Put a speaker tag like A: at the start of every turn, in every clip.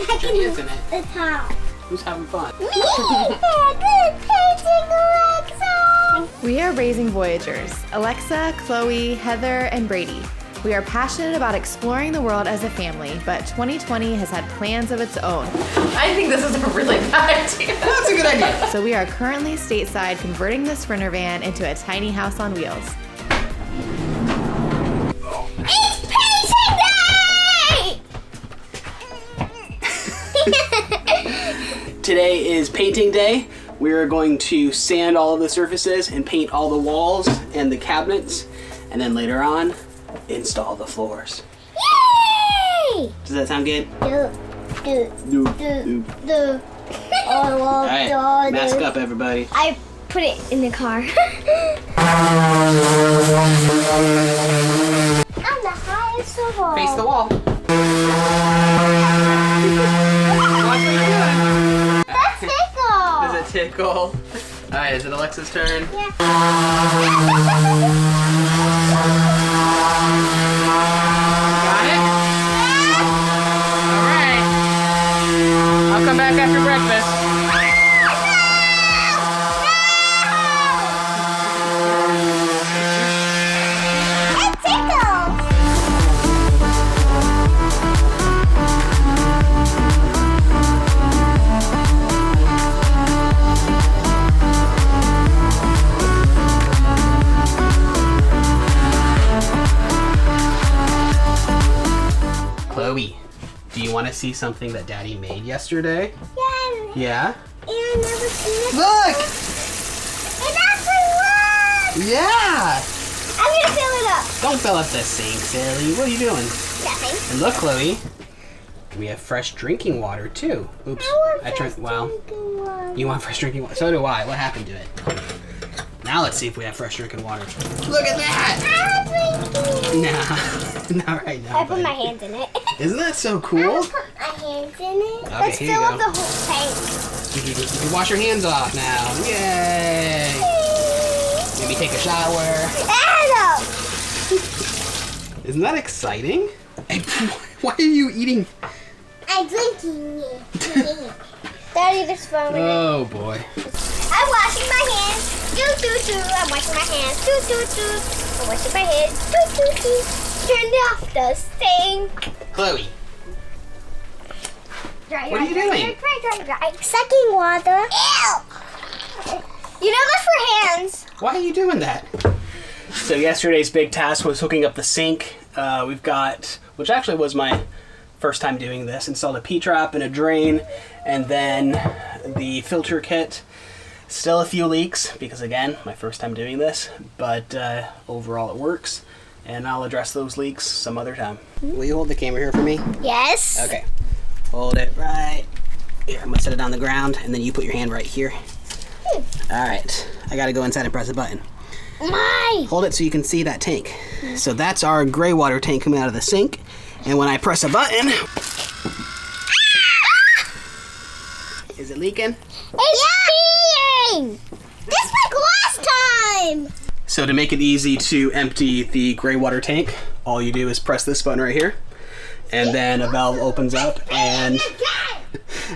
A: Put your hands in it.
B: The top.
A: Who's having fun?
C: We are raising Voyagers, Alexa, Chloe, Heather, and Bradey. We are passionate about exploring the world as a family, but 2020 has had plans of its own.
D: I think this is a really bad idea.
A: That's a good idea.
C: So we are currently stateside converting the Sprinter van into a tiny house on wheels.
B: It's painting day!
A: Today is painting day. We're going to sand all of the surfaces and paint all the walls and the cabinets, and then later on, install the floors.
B: Yay!
A: Does that sound good?
B: Do.
A: All right, mask up, everybody.
B: I put it in the car. I'm the highest of all.
A: Face the wall. Watch what you're doing.
B: That tickle.
A: Does it tickle? All right, is it Alexa's turn?
B: Yeah.
A: Got it? All right. I'll come back after breakfast.
B: It tickles.
A: Chloe, do you want to see something that Daddy made yesterday?
B: Yeah.
A: Yeah?
B: And I never seen it.
A: Look!
B: It actually works.
A: Yeah!
B: I'm gonna fill it up.
A: Don't fill up the sink, Sally. What are you doing?
B: Nothing.
A: And look, Chloe, we have fresh drinking water too. Oops. You want fresh drinking water? So do I. What happened to it? Now let's see if we have fresh drinking water. Look at that! Nah, not right now.
B: I put my hands in it.
A: Isn't that so cool?
B: Put my hands in it.
A: Okay,
B: Let's
A: here you
B: fill up
A: go.
B: the whole tank.
A: You can wash your hands off now. Yay! Maybe take a shower.
B: Adam!
A: Isn't that exciting? Hey, why are you eating?
B: I'm drinking it. Daddy, this phone.
A: Oh boy.
B: I'm washing my hands. Do. I'm washing my hands. Do. I'm washing my hands. Do. Turn off the sink.
A: Chloe,
B: Dry.
A: What are you doing?
B: Dry. Sucking water. Ew! You know that's for hands.
A: why are you doing that? So yesterday's big task was hooking up the sink. We've got, which actually was my first time doing this, installed a P-trap and a drain, and then the filter kit. Still a few leaks, because again, my first time doing this, but overall it works, and I'll address those leaks some other time. Will you hold the camera here for me?
B: Yes.
A: Okay. Hold it right here. I'm gonna set it on the ground, and then you put your hand right here. All right. I gotta go inside and press a button.
B: My.
A: Hold it so you can see that tank. So that's our gray water tank coming out of the sink, and when I press a button, is it leaking?
B: It's peeing. Just like last time.
A: So to make it easy to empty the gray water tank, all you do is press this button right here, and then a valve opens up, and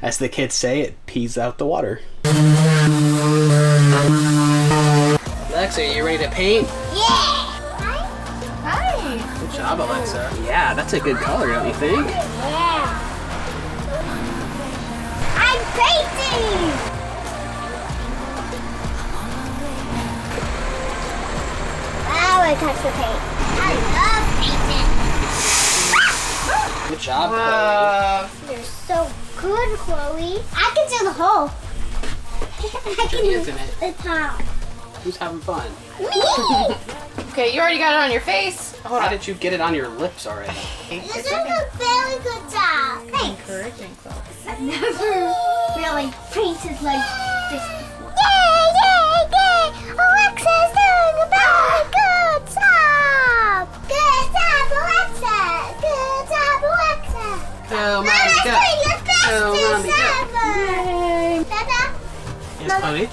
A: as the kids say, it pees out the water. Alexa, are you ready to paint?
B: Yeah.
D: Hi.
A: Good job, Alexa. Yeah, that's a good color, don't you think?
B: Yeah. I'm painting. Wow, I touched the paint. I love painting.
A: Good job, Chloe.
B: You're so good, Chloe. I can do the hole. I
A: Put your hands in it.
B: the top.
A: Who's having fun?
D: Okay, you already got it on your face. Hold
A: How
D: on.
A: did you get it on your lips already?
B: This is a very good job. Thanks.
D: Encouraging, Chloe.
B: I've never really painted like this before. Yay! Alexa's doing a very good job. Good job, Alexa. Good job, Alexa.
A: Oh,
B: Mama's
A: go.
B: doing the
A: Oh,
B: fastest
A: Mommy,
B: ever. Dada?
A: Yes, Chloe?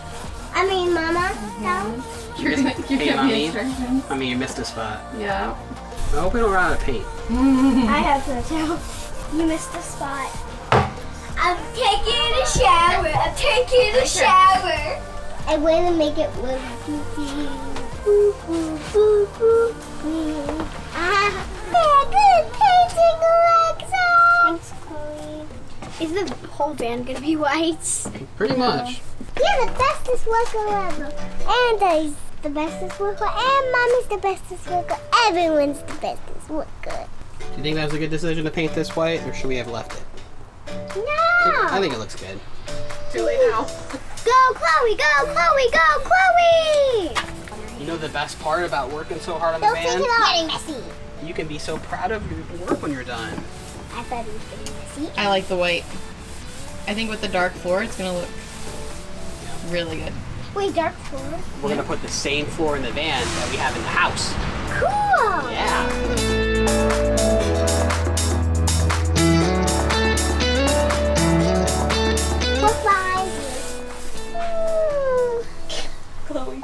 B: I mean, Mama. No.
D: You're gonna
A: Hey,
D: give
A: Mommy.
D: me instructions.
A: I mean, you missed a spot.
D: Yeah.
A: I hope we don't run out of paint.
B: I have to tell. You missed a spot. I'm taking a shower. I'm taking a shower. I want to make it look good painting, Alexa. Thanks, Chloe. Is the whole van gonna be white?
A: Pretty much.
B: You're the bestest worker ever. And Daddy's the bestest worker. And Mommy's the bestest worker. Everyone's the bestest worker.
A: Do you think that was a good decision to paint this white, or should we have left it?
B: No!
A: I think it looks good.
D: Too late now.
B: Go, Chloe! Go, Chloe! Go, Chloe!
A: You know the best part about working so hard on the
B: Don't take
A: van?
B: it off. Getting messy.
A: You can be so proud of your work when you're done.
B: I thought it was getting messy.
C: I like the white. I think with the dark floor, it's gonna look really good.
B: Wait, dark floor?
A: We're gonna put the same floor in the van that we have in the house.
B: Cool!
A: Yeah.
B: Bye-bye.
D: Chloe,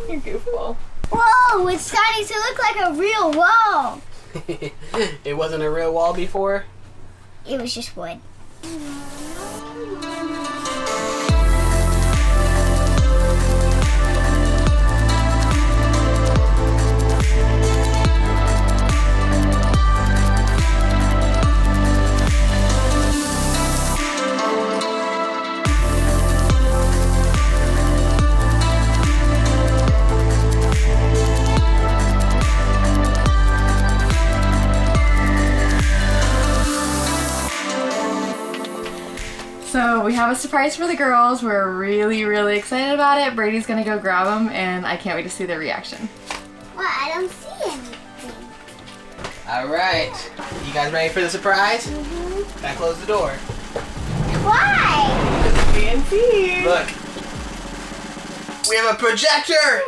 D: you're goofball.
B: Whoa, it's starting to look like a real wall.
A: It wasn't a real wall before?
B: It was just wood.
C: So we have a surprise for the girls. We're really, really excited about it. Brady's gonna go grab them, and I can't wait to see their reaction.
B: Well, I don't see anything.
A: Alright. You guys ready for the surprise?
B: Mm-hmm.
A: Gotta close the door.
B: Why?
C: Fancy!
A: Look. We have a projector!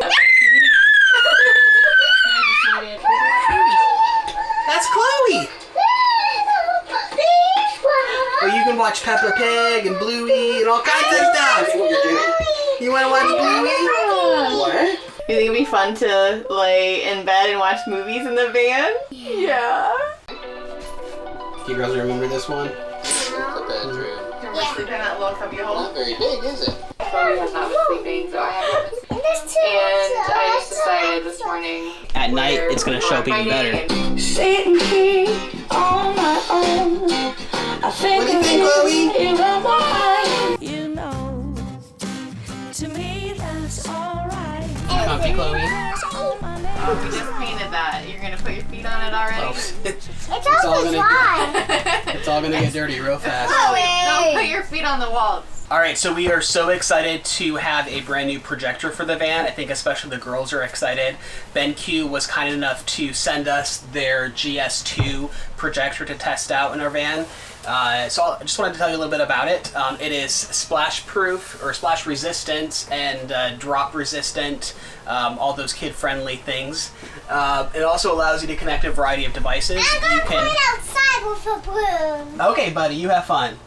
A: That's Chloe! Well, you can watch Peppa Pig and Bluey and all kinds of stuff. You want to watch Bluey? What?
C: You think it'd be fun to lay in bed and watch movies in the van? Yeah.
A: You girls remember this one?
E: The bedroom.
B: Yeah.
C: Sleep in that little cubby hole.
E: Not very big, is it?
C: Chloe has not been sleeping, so I haven't been sleeping.
B: There's two.
C: And I just decided this morning.
A: At night, it's going to show up even better.
F: Sitting here on my own. I think
A: What do you think, Chloe?
F: you know, to me that's alright.
A: Comfy, Chloe?
C: Oh, we just painted that. You're gonna put your feet on it already?
A: Oh.
B: It's
A: all
B: always
A: gonna-
B: dry.
A: It's all going to get dirty real fast.
C: Don't put your feet on the walls.
A: Alright, so we are so excited to have a brand new projector for the van. I think especially the girls are excited. Benq was kind enough to send us their Gs2 projector to test out in our van. So I just wanted to tell you a little bit about it. It is splash proof or splash resistant and drop resistant, all those kid friendly things. It also allows you to connect a variety of devices.
B: I'm gonna put it outside with a broom.
A: Okay, buddy, you have fun.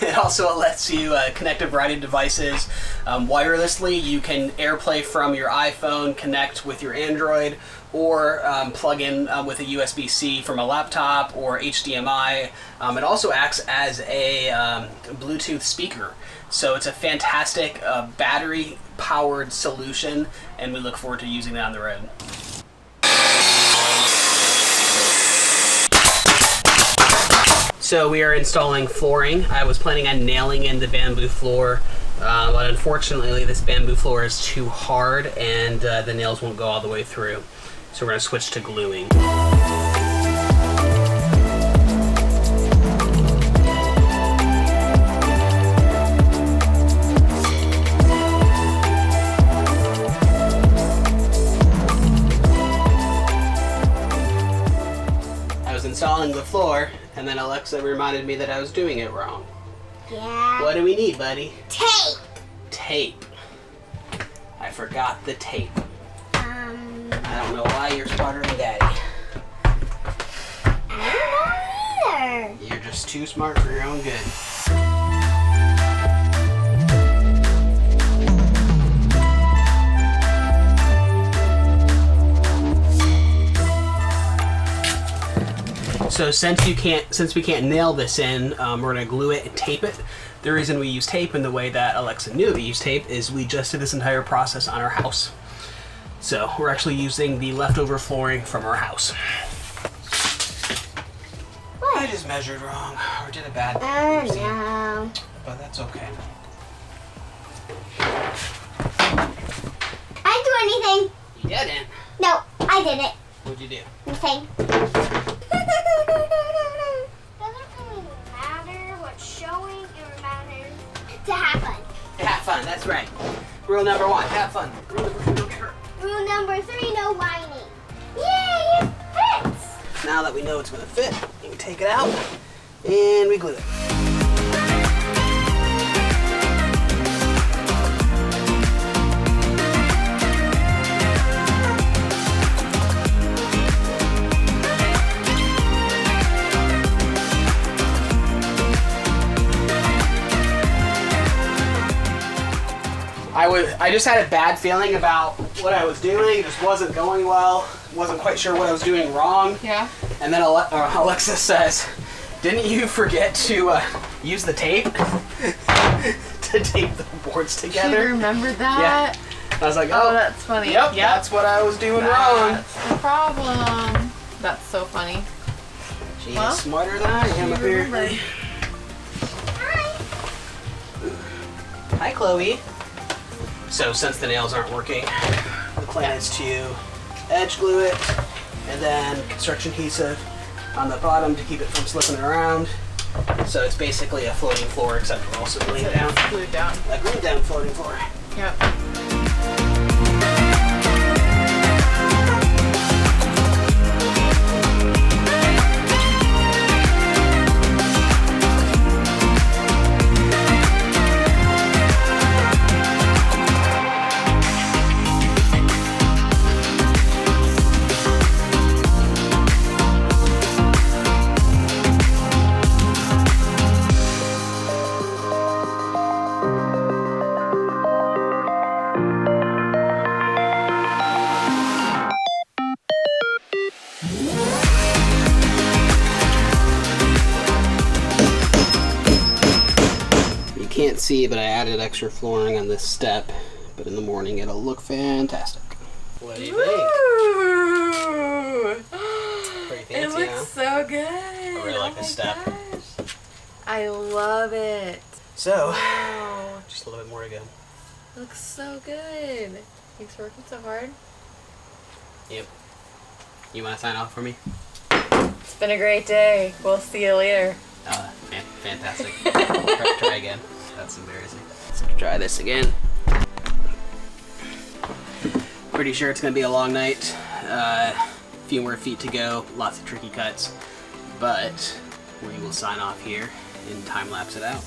A: It also lets you connect a variety of devices wirelessly. You can AirPlay from your iPhone, connect with your Android, or plug in with a USB-C from a laptop or HDMI. It also acts as a Bluetooth speaker. So it's a fantastic battery-powered solution, and we look forward to using that on the road. So we are installing flooring. I was planning on nailing in the bamboo floor, but unfortunately this bamboo floor is too hard and the nails won't go all the way through. So we're going to switch to gluing. I was installing the floor, and then Alexa reminded me that I was doing it wrong.
B: Yeah.
A: What do we need, buddy?
B: Tape.
A: Tape. I forgot the tape.
B: I
A: I don't know why you're smarter than Daddy.
B: don't know either.
A: You're just too smart for your own good. So since we can't nail this in, we're gonna glue it and tape it. The reason we use tape and the way that Alexa knew we use tape is we just did this entire process on our house. So we're actually using the leftover flooring from our house.
B: What?
A: I just measured wrong or did a bad
B: Oh
A: thing.
B: no.
A: But that's okay.
B: I didn't do anything.
A: You didn't.
B: No, I did it.
A: What'd you do?
B: Nothing. Doesn't really matter what's showing. It matters to have fun.
A: Have fun. That's right. Rule number 1: have fun. Rule number 2: don't get hurt.
B: Rule number 3: no whining. Yay! It fits.
A: Now that we know it's gonna fit, you can take it out and we glue it. I just had a bad feeling about what I was doing. It just wasn't going well. Wasn't quite sure what I was doing wrong.
D: Yeah.
A: And then Alexa says, "Didn't you forget to use the tape to tape the boards together?"
D: You remember that?
A: Yeah. I was like,
D: Oh,
A: "Oh,
D: that's funny.
A: yep, that's what I was doing wrong."
D: That's the problem. That's so funny.
A: She's
D: Well,
A: smarter than I am, apparently.
B: Hi.
A: Hi, Chloe. So since the nails aren't working, the plan is to edge glue it and then construction adhesive on the bottom to keep it from slipping around. So it's basically a floating floor, except we're also gluing down.
D: It's glued down.
A: A glued down floating floor.
D: Yep.
A: You can't see, but I added extra flooring on this step, but in the morning it'll look fantastic. What do you think?
D: Ooh.
A: Pretty fancy,
D: It looks
A: huh?
D: so good.
A: I really like this step.
D: Gosh. I love it.
A: So,
D: Wow.
A: just a little bit more to go.
D: Looks so good. Thanks for working so hard.
A: Yep. You want to sign off for me?
D: It's been a great day. We'll see you later.
A: Fantastic. Try again. That's embarrassing. Let's try this again. Pretty sure it's going to be a long night. A few more feet to go. Lots of tricky cuts. But we will sign off here and time lapse it out.